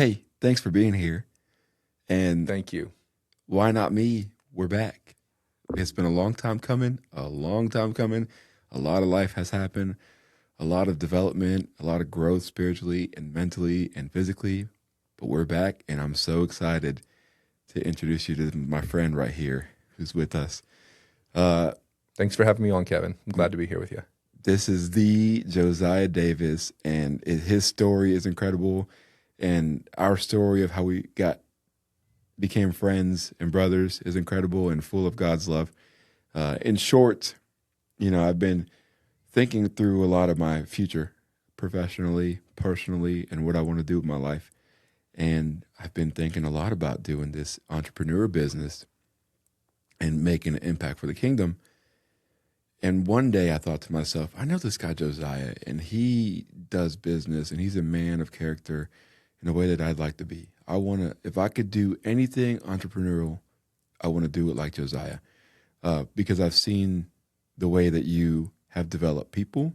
Hey, thanks for being here. And Thank you. why not me? We're back. It's been a long time coming, a long time coming. A lot of life has happened, a lot of development, a lot of growth spiritually and mentally and physically. But we're back, and I'm so excited to introduce you to my friend right here who's with us. Uh, Thanks for having me on, Kevin. I'm glad to be here with you. this is the Josiah Davis, and his story is incredible. And our story of how we became friends and brothers is incredible and full of God's love. In short, I've been thinking through a lot of my future professionally, personally, and what I want to do with my life. And I've been thinking a lot about doing this entrepreneur business and making an impact for the kingdom. And one day I thought to myself, I know this guy Josiah, and he does business, and he's a man of character in a way that I'd like to be. If I could do anything entrepreneurial, I want to do it like Josiah, because I've seen the way that you have developed people.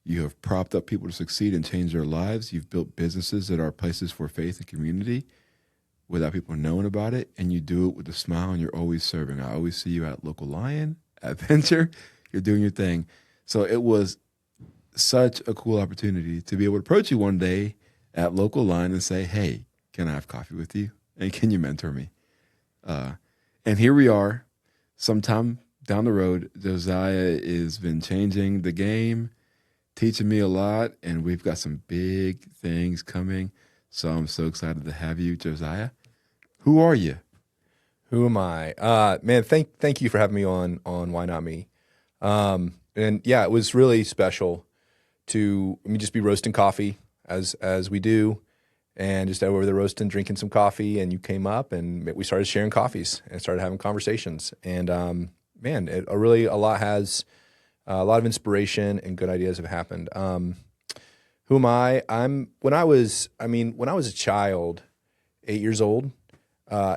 You have propped up people to succeed and change their lives. You've built businesses that are places for faith and community without people knowing about it, and you do it with a smile, and you're always serving. I always see you at Local Lion, at Venture. You're doing your thing. So it was such a cool opportunity to be able to approach you one day at Local Line and say, hey, can I have coffee with you? And can you mentor me? And here we are, sometime down the road. Josiah has been changing the game, teaching me a lot, and we've got some big things coming. So I'm so excited to have you, Josiah. Who are you? Who am I? Man, thank you for having me on Why Not Me. And yeah, it was really special to just be roasting coffee as we do, and just over the roasting, drinking some coffee, and you came up and we started sharing coffees and started having conversations. And man, a lot of inspiration and good ideas have happened. Who am I? When I was a child, 8 years old,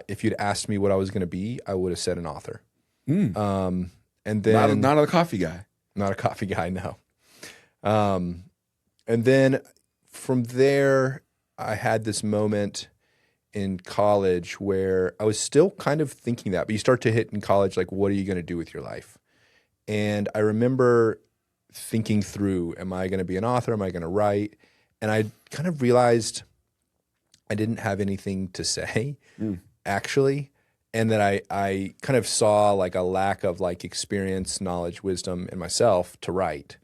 if you'd asked me what I was going to be, I would have said an author. And then Not a coffee guy. not a coffee guy, no. And then from there, I had this moment in college where I was still kind of thinking that, but you start to hit in college, like, what are you going to do with your life? And I remember thinking through, am I going to be an author? Am I going to write? And I kind of realized I didn't have anything to say, actually. And that I kind of saw like a lack of like experience, knowledge, wisdom in myself to write.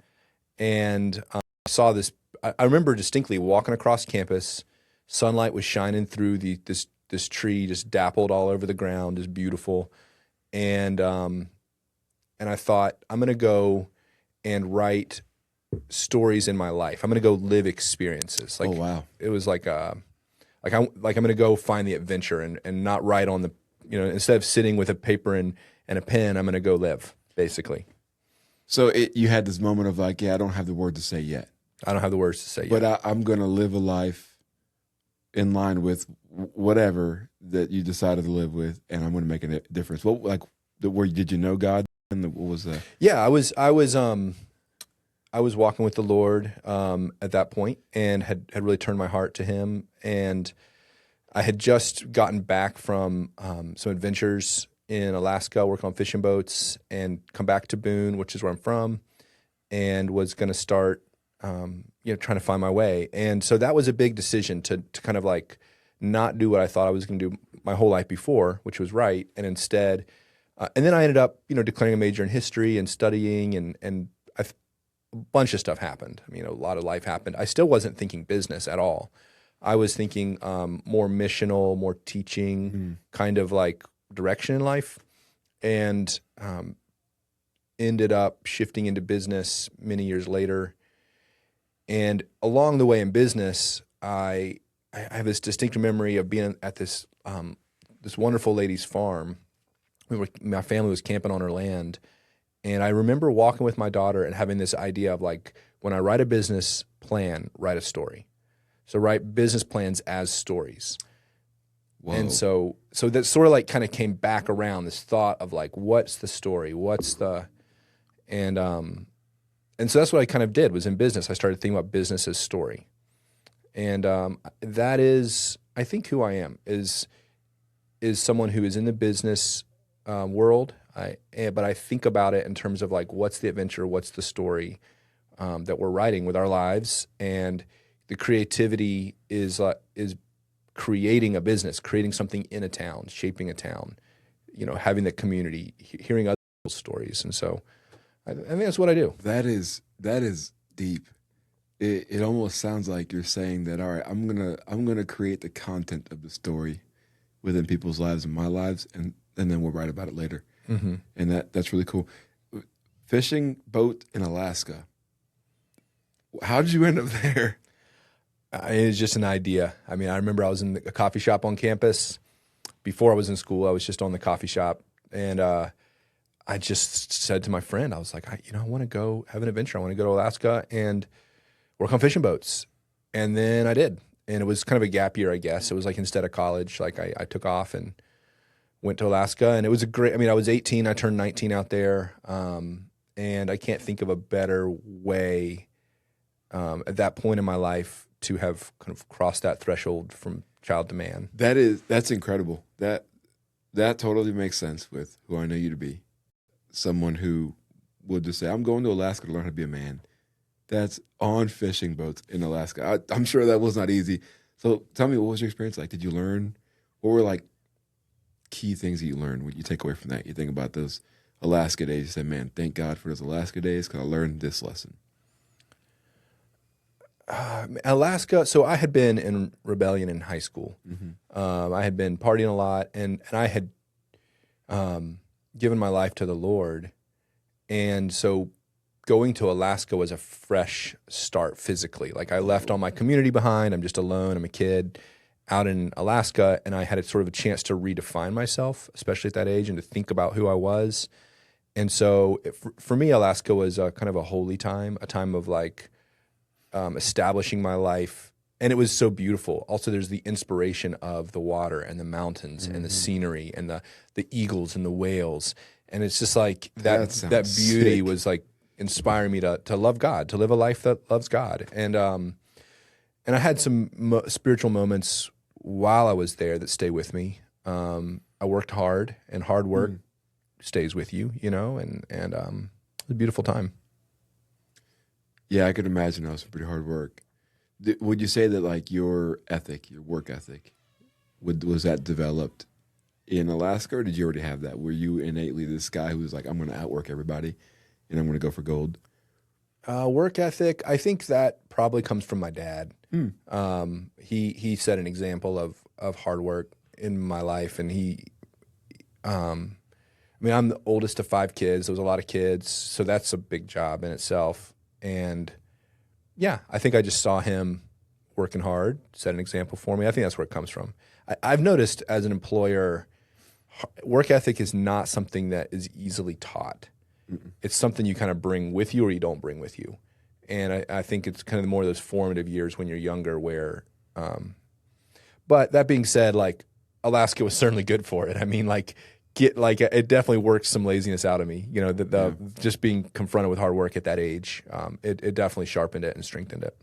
And I saw this. I remember distinctly walking across campus. Sunlight was shining through this tree, just dappled all over the ground, just beautiful. And I thought, I'm going to go and write stories in my life. I'm going to go live experiences. Like, Oh, wow. It was like I'm going to go find the adventure and not write on the, instead of sitting with a paper and a pen, I'm going to go live, basically. So you had this moment of like, yeah, I don't have the word to say yet. I don't have the words to say But yet. I'm going to live a life in line with whatever that you decided to live with, and I'm going to make a difference. Did you know God? And what was that? Yeah, I was walking with the Lord at that point, and had really turned my heart to Him. And I had just gotten back from some adventures in Alaska, working on fishing boats, and come back to Boone, which is where I'm from, and was going to start, trying to find my way. And so that was a big decision to kind of like not do what I thought I was going to do my whole life before, which was write, and instead, and then I ended up, declaring a major in history and studying, and a bunch of stuff happened. A lot of life happened. I still wasn't thinking business at all. I was thinking more missional, more teaching, kind of like direction in life, and ended up shifting into business many years later. And along the way in business, I have this distinct memory of being at this wonderful lady's farm. My family was camping on her land, and I remember walking with my daughter and having this idea of like, when I write a business plan, write a story. So write business plans as stories. Whoa. And so that sort of like kind of came back around, this thought of like, what's the story? And so that's what I kind of did, was in business. I started thinking about business as story. And that is, I think who I am is someone who is in the business world. But I think about it in terms of like, what's the adventure, what's the story that we're writing with our lives, and the creativity is creating a business, creating something in a town, shaping a town, having the community, hearing other people's stories, and so I think that's what I do. That is deep. It almost sounds like you're saying that, all right, I'm gonna create the content of the story within people's lives and my lives, and then we'll write about it later. Mm-hmm. And that's really cool. Fishing boat in Alaska. How did you end up there? It was just an idea. I mean, I remember I was in a coffee shop on campus. Before I was in school, I was just on the coffee shop, and I just said to my friend, I was like, I want to go have an adventure. I want to go to Alaska and work on fishing boats. And then I did. And it was kind of a gap year, I guess. It was like instead of college, like I took off and went to Alaska. And it was I was 18. I turned 19 out there. And I can't think of a better way at that point in my life to have kind of crossed that threshold from child to man. That's incredible. That totally makes sense with who I know you to be. Someone who would just say, I'm going to Alaska to learn how to be a man. That's on fishing boats in Alaska. I'm sure that was not easy. So tell me, what was your experience like? Did you learn? What were like key things that you learned? What you take away from that? You think about those Alaska days. You say, man, thank God for those Alaska days because I learned this lesson. Alaska. So I had been in rebellion in high school. Mm-hmm. I had been partying a lot, and I had given my life to the Lord, and so going to Alaska was a fresh start physically. Like I left all my community behind. I'm just alone. I'm a kid out in Alaska, and I had a sort of a chance to redefine myself, especially at that age, and to think about who I was. And so for me, Alaska was kind of a holy time, a time of like establishing my life. And it was so beautiful. Also, there's the inspiration of the water and the mountains and the scenery and the eagles and the whales. And it's just like that beauty was like inspiring me to love God, to live a life that loves God. And I had some spiritual moments while I was there that stay with me. I worked hard, and hard work stays with you, and it was a beautiful time. Yeah, I could imagine that was some pretty hard work. Would you say that like your work ethic, was that developed in Alaska, or did you already have that? Were you innately this guy who was like, I'm going to outwork everybody and I'm going to go for gold? Work ethic, I think that probably comes from my dad. He set an example of hard work in my life, and I'm the oldest of 5 kids. There was a lot of kids, so that's a big job in itself. And yeah, I think I just saw him working hard, set an example for me. I think that's where it comes from. I've noticed as an employer, work ethic is not something that is easily taught. Mm-mm. It's something you kind of bring with you or you don't bring with you. And I think it's kind of more of those formative years when you're younger where, but that being said, like Alaska was certainly good for it. I mean, it definitely worked some laziness out of me. Just being confronted with hard work at that age, it definitely sharpened it and strengthened it.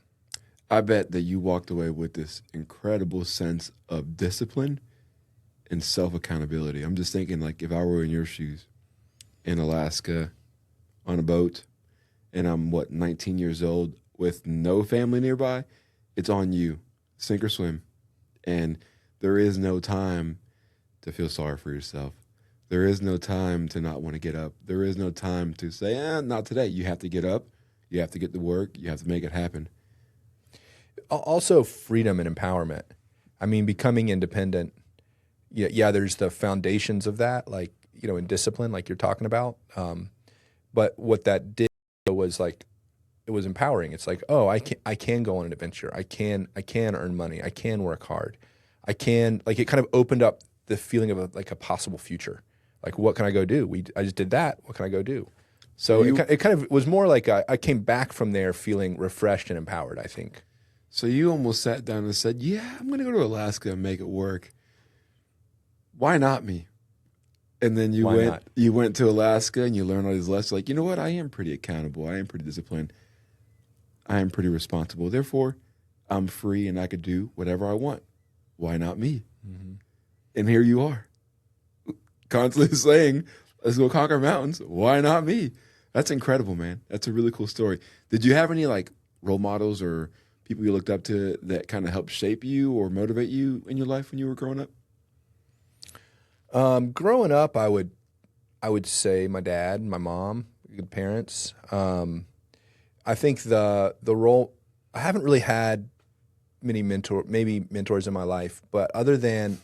I bet that you walked away with this incredible sense of discipline and self-accountability. I'm just thinking, like, if I were in your shoes in Alaska on a boat and I'm, 19 years old with no family nearby, it's on you, sink or swim. And there is no time to feel sorry for yourself. There is no time to not want to get up. There is no time to say, not today. You have to get up. You have to get to work. You have to make it happen. Also, freedom and empowerment. I mean, becoming independent. Yeah, there's the foundations of that, like, in discipline, like you're talking about. But what that did was like, it was empowering. It's like, oh, I can go on an adventure. I can earn money. I can work hard. It kind of opened up the feeling of a possible future. Like, what can I go do? I just did that. What can I go do? So it kind of was more like I came back from there feeling refreshed and empowered, I think. So you almost sat down and said, yeah, I'm going to go to Alaska and make it work. Why not me? And then you went to Alaska and you learned all these lessons. Like, you know what? I am pretty accountable. I am pretty disciplined. I am pretty responsible. Therefore, I'm free and I could do whatever I want. why not me? And here you are, constantly saying, let's go conquer mountains. Why not me? That's incredible, man. That's a really cool story. Did you have any like role models or people you looked up to that kind of helped shape you or motivate you in your life when you were growing up? Growing up, I would say my dad, my mom, good parents. I think the role, I haven't really had many mentors in my life, but other than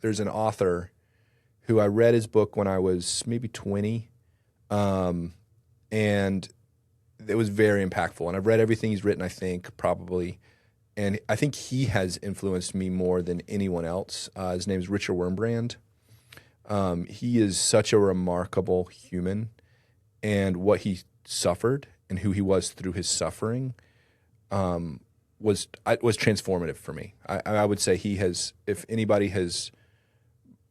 there's an author who I read his book when I was maybe 20, and it was very impactful. And I've read everything he's written, I think, probably. And I think he has influenced me more than anyone else. His name is Richard Wurmbrand. He is such a remarkable human, and what he suffered and who he was through his suffering was transformative for me. I would say he has, if anybody has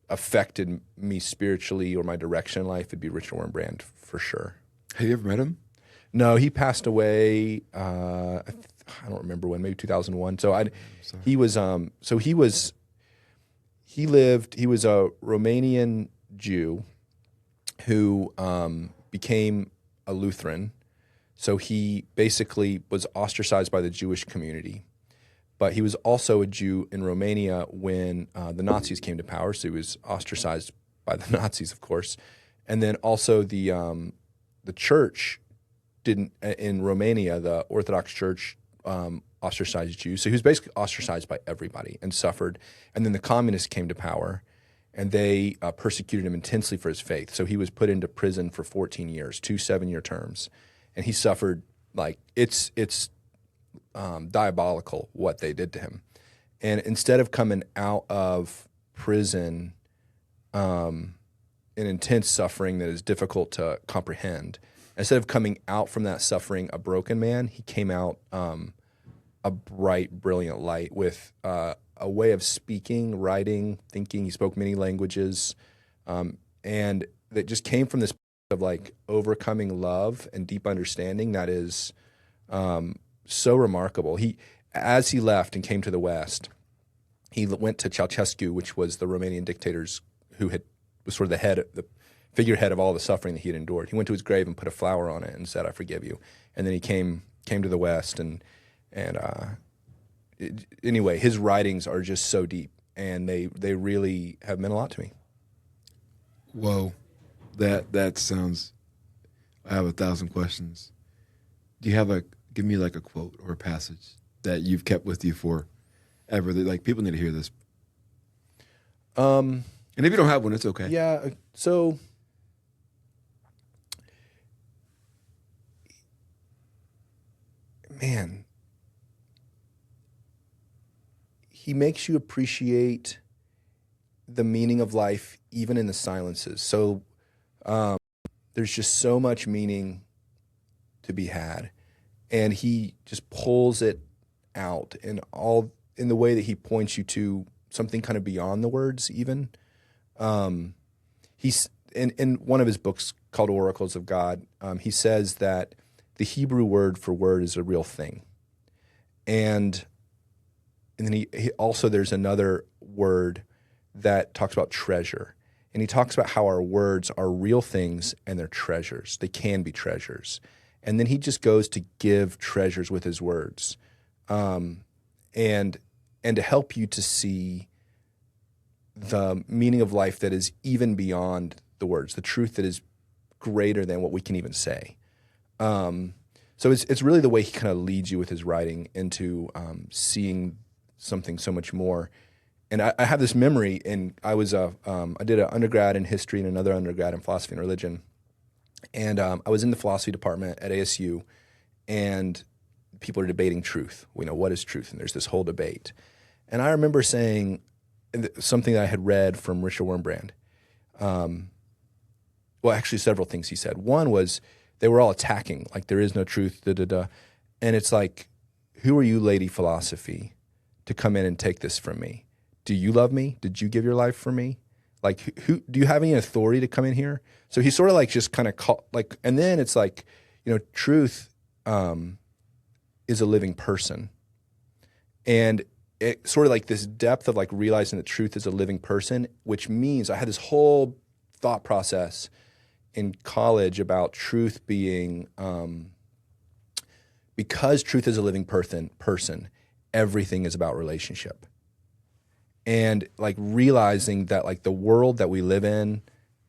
affected me spiritually or my direction in life, it'd be Richard Wurmbrand for sure. Have you ever met him? No, he passed away. I don't remember when, maybe 2001. He was a Romanian Jew who became a Lutheran. So he basically was ostracized by the Jewish community. But he was also a Jew in Romania when the Nazis came to power. So he was ostracized by the Nazis, of course. And then also the church didn't, in Romania, the Orthodox Church ostracized Jews. So he was basically ostracized by everybody and suffered. And then the communists came to power, and they persecuted him intensely for his faith. So he was put into prison for 14 years, 2 7-year terms. And he suffered, like, it's diabolical what they did to him. And instead of coming out of prison in intense suffering that is difficult to comprehend, instead of coming out from that suffering a broken man, he came out a bright, brilliant light with a way of speaking, writing, thinking. He spoke many languages, and that just came from this of like overcoming love and deep understanding that is so remarkable. As he left and came to the West, he went to Ceausescu, which was the Romanian dictators was sort of the figurehead of all the suffering that he had endured. He went to his grave and put a flower on it and said, "I forgive you." And then he came to the West, anyway, his writings are just so deep, and they really have meant a lot to me. Whoa, that sounds. I have 1,000 questions. Do you have give me like a quote or a passage that you've kept with you forever? That like people need to hear this. And if you don't have one, it's okay. Yeah. So. Man, he makes you appreciate the meaning of life even in the silences. So there's just so much meaning to be had, and he just pulls it out in the way that he points you to something kind of beyond the words even. He's in one of his books called Oracles of God, he says that the Hebrew word for word is a real thing. And then he also, there's another word that talks about treasure. And he talks about how our words are real things and they're treasures. They can be treasures. And then he just goes to give treasures with his words. And to help you to see the meaning of life that is even beyond the words, the truth that is greater than what we can even say. So it's really the way he kind of leads you with his writing into seeing something so much more. And I have this memory, and I did an undergrad in history and another undergrad in philosophy and religion. And I was in the philosophy department at ASU, and people are debating truth. We know what is truth, and there's this whole debate. And I remember saying something that I had read from Richard Wurmbrand. Well, actually, several things he said. One was they were all attacking, like there is no truth, da-da-da. And it's like, who are you, Lady Philosophy, to come in and take this from me? Do you love me? Did you give your life for me? Like, who do you have any authority to come in here? So he sort of like just kind of and then it's like, truth is a living person. And it sort of like this depth of like realizing that truth is a living person, which means I had this whole thought process in college about truth being, because truth is a living person, everything is about relationship. And like realizing that like the world that we live in,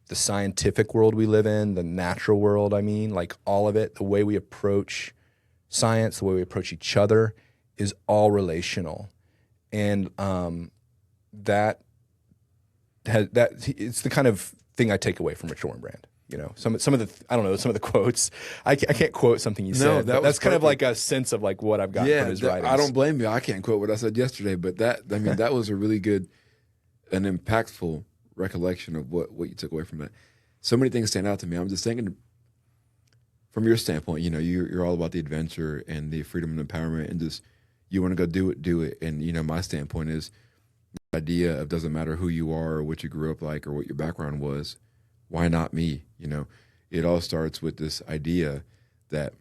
the scientific world we live in, the natural world, I mean, like all of it, the way we approach science, the way we approach each other is all relational. And that it's the kind of thing I take away from Rich Oren Brand. You know, some of the I don't know, some of the quotes. I can't quote something you said. But that's kind of like a sense of like what I've got from his writings. I don't blame you. I can't quote what I said yesterday, but that was a really good, an impactful recollection of what you took away from that. So many things stand out to me. I'm just thinking, from your standpoint, you know, you're all about the adventure and the freedom and empowerment, and just you want to go do it. And you know, my standpoint is the idea of doesn't matter who you are or what you grew up like or what your background was. Why not me? You know, it all starts with this idea that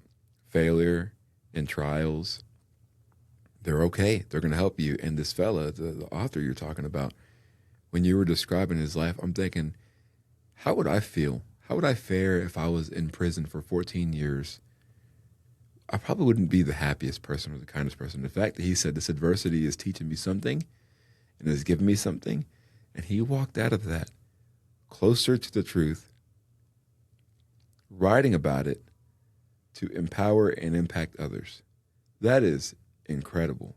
failure and trials, they're okay. They're going to help you. And this fella, the author you're talking about, when you were describing his life, I'm thinking, how would I feel? How would I fare if I was in prison for 14 years? I probably wouldn't be the happiest person or the kindest person. The fact that he said this adversity is teaching me something and has given me something, and he walked out of that closer to the truth, writing about it to empower and impact others. That is incredible.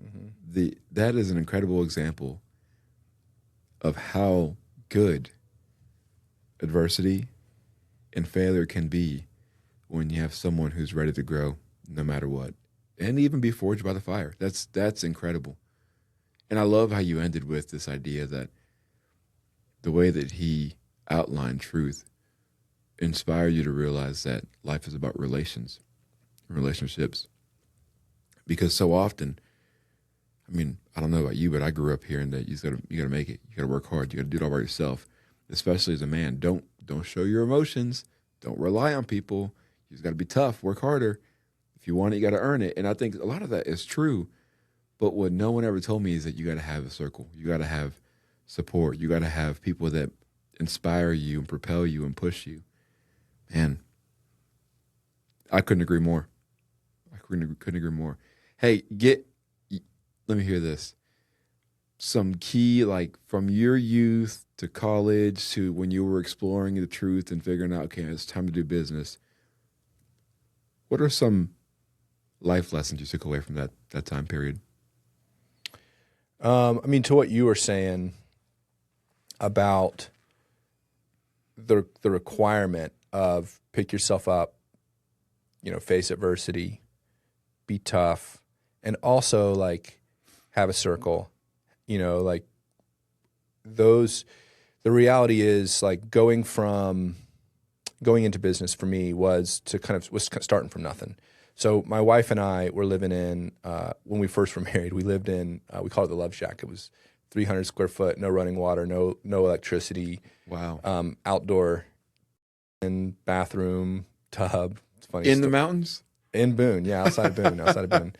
Mm-hmm. That is an incredible example of how good adversity and failure can be when you have someone who's ready to grow no matter what, and even be forged by the fire. That's incredible. And I love how you ended with this idea that the way that he outlined truth inspired you to realize that life is about relationships. Because so often, I mean, I don't know about you, but I grew up hearing that you gotta make it. You gotta work hard. You gotta do it all by yourself. Especially as a man, don't show your emotions. Don't rely on people. You just gotta be tough. Work harder. If you want it, you gotta earn it. And I think a lot of that is true. But what no one ever told me is that you gotta have a circle. You gotta have support. You gotta have people that inspire you and propel you and push you. Man, I couldn't agree more. I couldn't agree more. Hey, let me hear this. Some key, like from your youth to college to when you were exploring the truth and figuring out, okay, it's time to do business. What are some life lessons you took away from that time period? I mean, to what you were saying about the requirement of pick yourself up, you know, face adversity, be tough, and also like have a circle, you know, like the reality is like going into business for me was starting from nothing. So my wife and I were living in, when we first were married, we lived in, we called it the Love Shack. It was 300 square foot, no running water, no electricity. Wow. Outdoor and bathroom, tub. It's funny. In the mountains? In Boone, yeah, outside of Boone.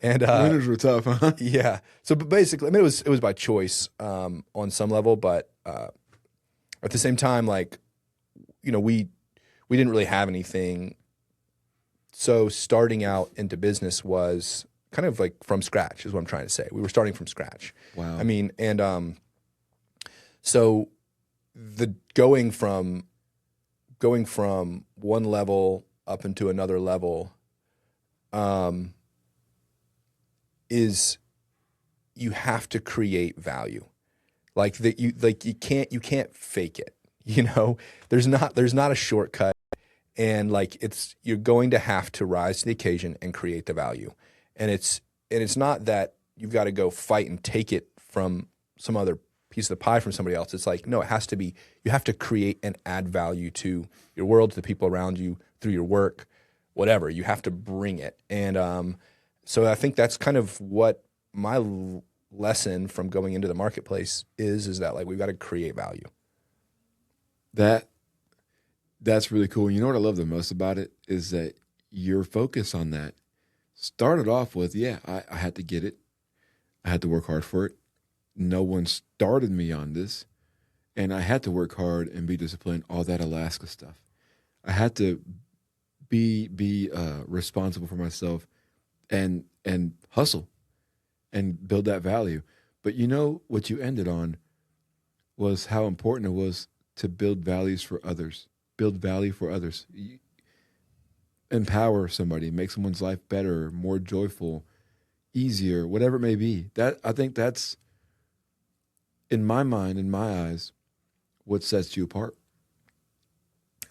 And winters were tough, huh? Yeah. So, but basically, I mean, it was by choice on some level, but at the same time, like, you know, we didn't really have anything. So starting out into business was kind of like from scratch, is what I'm trying to say. We were starting from scratch. Wow. I mean, and so the going from one level up into another level is you have to create value. Like that you can't fake it. You know, there's not a shortcut, and like you're going to have to rise to the occasion and create the value. And it's not that you've got to go fight and take it from some other piece of the pie from somebody else. It's like, no, it has to be, you have to create and add value to your world, to the people around you, through your work, whatever. You have to bring it. And so I think that's kind of what my lesson from going into the marketplace is that like we've got to create value. That's really cool. You know what I love the most about it is that your focus on that started off with, I had to get it. I had to work hard for it. No one started me on this, and I had to work hard and be disciplined. All that Alaska stuff. I had to be responsible for myself and hustle and build that value. But you know what you ended on was how important it was to build values for others. Build value for others. Empower somebody, make someone's life better, more joyful, easier, whatever it may be. That I think that's, in my mind, in my eyes, what sets you apart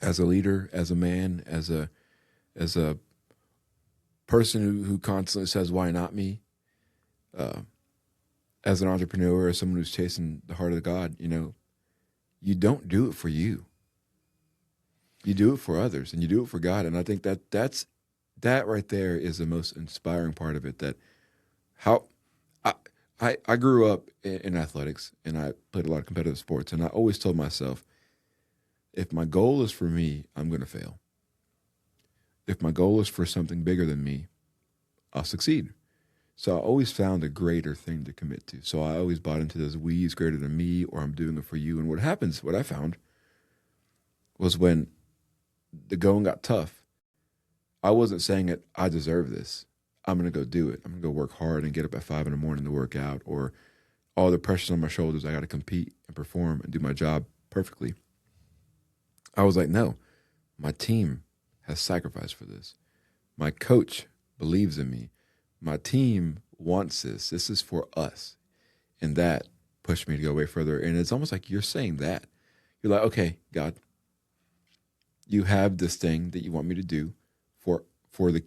as a leader, as a man, as a person who constantly says, "Why not me?" As an entrepreneur, as someone who's chasing the heart of God, you don't do it for you. You do it for others, and you do it for God. And I think that right there is the most inspiring part of it. That how I grew up in athletics, and I played a lot of competitive sports, and I always told myself, if my goal is for me, I'm going to fail. If my goal is for something bigger than me, I'll succeed. So I always found a greater thing to commit to. So I always bought into this, we is greater than me, or I'm doing it for you. And what I found was when the going got tough, I wasn't saying it, I deserve this. I'm going to go do it. I'm going to go work hard and get up at 5 a.m. to work out, or all the pressure's on my shoulders. I got to compete and perform and do my job perfectly. I was like, no, my team has sacrificed for this. My coach believes in me. My team wants this. This is for us. And that pushed me to go way further. And it's almost like you're saying that. You're like, okay, God, you have this thing that you want me to do for the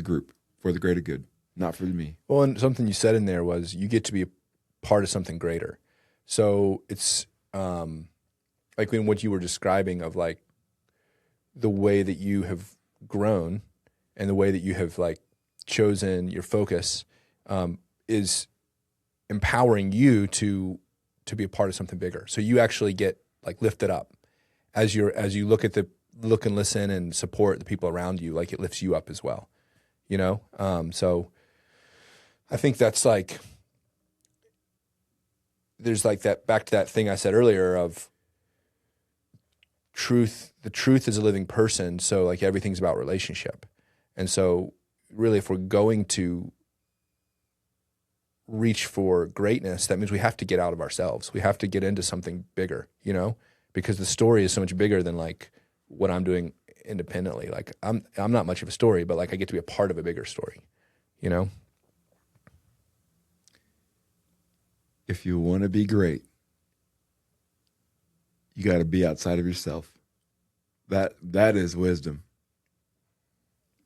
group, for the greater good, not for me. Well, and something you said in there was you get to be a part of something greater. So it's like in what you were describing of like the way that you have grown and the way that you have like chosen your focus is empowering you to be a part of something bigger. So you actually get like lifted up as you look and listen and support the people around you. Like it lifts you up as well, So I think that's like there's like that back to that thing I said earlier of truth. The truth is a living person. So like everything's about relationship. And so really, if we're going to reach for greatness, that means we have to get out of ourselves. We have to get into something bigger, because the story is so much bigger than like what I'm doing independently. Like I'm not much of a story, but like I get to be a part of a bigger story, If you want to be great, you got to be outside of yourself. That is wisdom.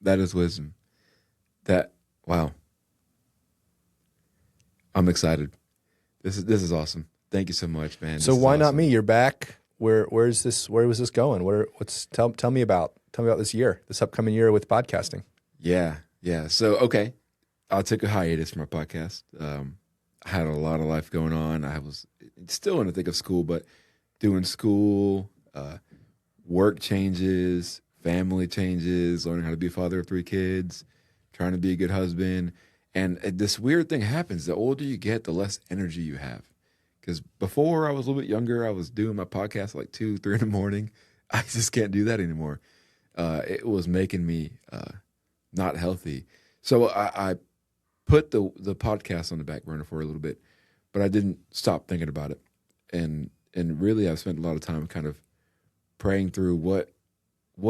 That is wisdom. Wow. I'm excited. This is awesome. Thank you so much, man. So why not me? You're back. Where was this going? Tell me about this year, this upcoming year with podcasting. Yeah. So okay. I took a hiatus from my podcast. I had a lot of life going on. I was still in the thick of school, but doing school, work changes, family changes, learning how to be a father of 3 kids, trying to be a good husband. And this weird thing happens. The older you get, the less energy you have. Because before I was a little bit younger, I was doing my podcast like 2, 3 in the morning. I just can't do that anymore. It was making me not healthy. So I put the podcast on the back burner for a little bit, but I didn't stop thinking about it. And really, I've spent a lot of time kind of praying through what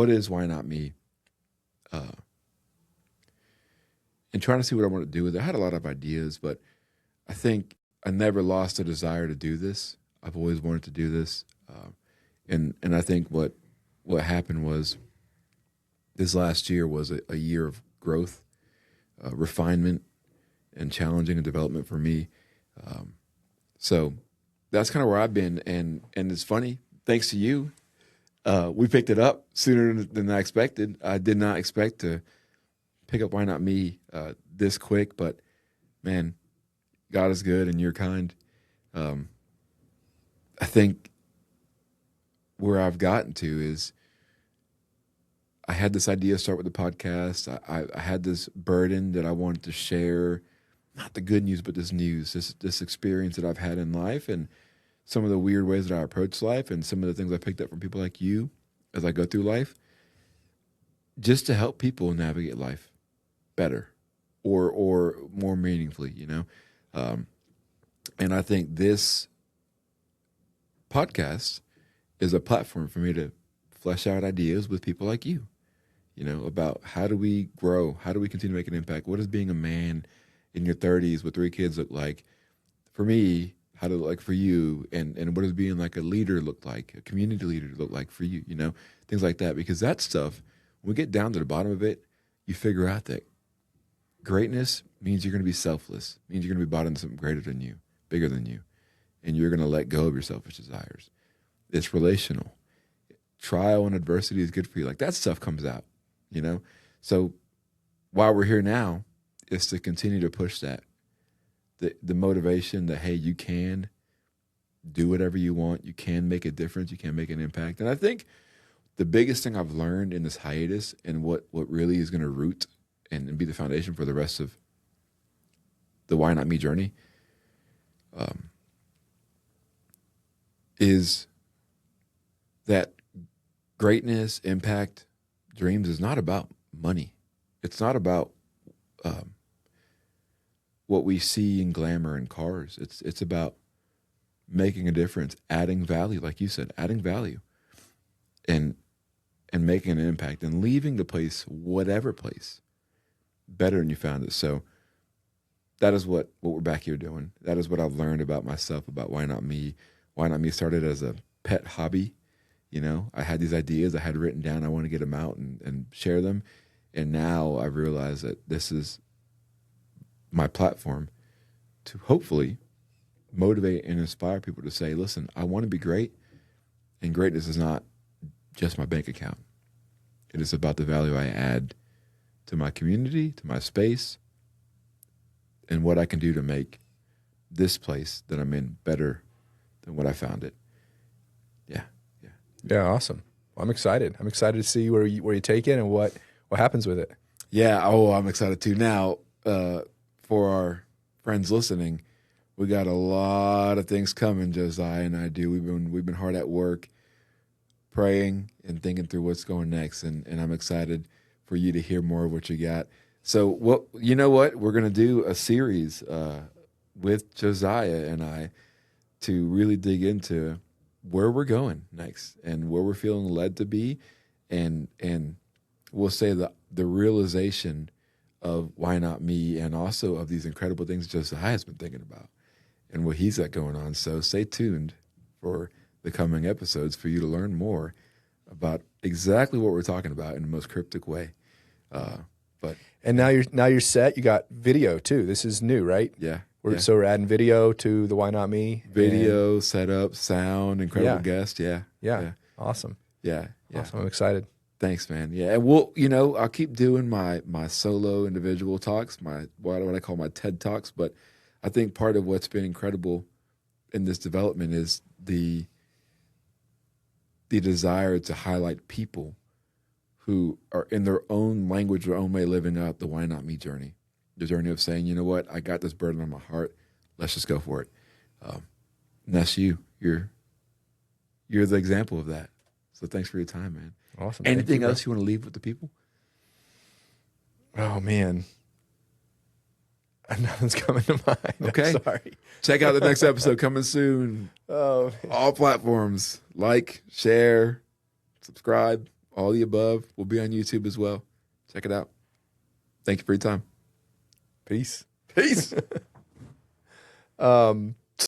is why not me, and trying to see what I want to do with it. I had a lot of ideas, but I think I never lost a desire to do this. I've always wanted to do this, and I think what happened was this last year was a year of growth, refinement, and challenging and development for me. So that's kind of where I've been, and it's funny. Thanks to you, we picked it up sooner than I expected. I did not expect to pick up Why Not Me this quick, but man, God is good and you're kind. I think where I've gotten to is I had this idea to start with the podcast. I had this burden that I wanted to share not the good news, but this news, this experience that I've had in life, and some of the weird ways that I approach life, and some of the things I picked up from people like you as I go through life, just to help people navigate life better or more meaningfully, you know. And I think this podcast is a platform for me to flesh out ideas with people like you, you know, about how do we grow? How do we continue to make an impact? What does being a man in your 30s with 3 kids look like? For me, how does it look like for you? And what does being like a leader look like, a community leader look like for you, you know, things like that. Because that stuff, when we get down to the bottom of it, you figure out that greatness means you're going to be selfless, means you're going to be bought into something greater than you, bigger than you, and you're going to let go of your selfish desires. It's relational. Trial and adversity is good for you. Like that stuff comes out, you know? So while we're here now is to continue to push that. The motivation that, hey, you can do whatever you want. You can make a difference. You can make an impact. And I think the biggest thing I've learned in this hiatus and what really is going to root and be the foundation for the rest of the Why Not Me journey is that greatness, impact, dreams is not about money. It's not about what we see in glamour and cars. It's about making a difference, adding value, like you said, adding value, and making an impact and leaving the place, whatever place, better than you found it. So that is what we're back here doing. That is what I've learned about myself, about Why Not Me. Why Not Me started as a pet hobby. You know, I had these ideas I had written down. I want to get them out and share them. And now I've realized that this is my platform to hopefully motivate and inspire people to say, listen, I want to be great. And greatness is not just my bank account. It is about the value I add to my community, to my space, and what I can do to make this place that I'm in better than what I found it. Yeah, awesome. Well, I'm excited. I'm excited to see where you take it and what happens with it. Yeah, I'm excited too. Now, for our friends listening, we got a lot of things coming, Josiah and I do. We've been hard at work, praying and thinking through what's going next, and I'm excited for you to hear more of what you got. So you know what? We're gonna do a series with Josiah and I to really dig into where we're going next and where we're feeling led to be, and we'll say the realization of Why Not Me, and also of these incredible things Josiah has been thinking about and what he's got going on. So stay tuned for the coming episodes for you to learn more about exactly what we're talking about in the most cryptic way. And now you're set. You got video too. This is new, right? Yeah. So we're adding video to the Why Not Me. Video, setup, sound, incredible guest. Yeah. Awesome. Yeah. Awesome. I'm excited. Thanks, man. Yeah, and I'll keep doing my solo individual talks, what I call my TED Talks. But I think part of what's been incredible in this development is the desire to highlight people who are in their own language, their own way, living out the Why Not Me journey. The journey of saying, you know what, I got this burden on my heart. Let's just go for it. And that's you. You're the example of that. So thanks for your time, man. Awesome. Anything else you want to leave with the people? Oh, man. Nothing's coming to mind. Okay. I'm sorry. Check out the next episode coming soon. Oh, man. All platforms. Like, share, subscribe, all the above. We'll be on YouTube as well. Check it out. Thank you for your time. Peace. Peace.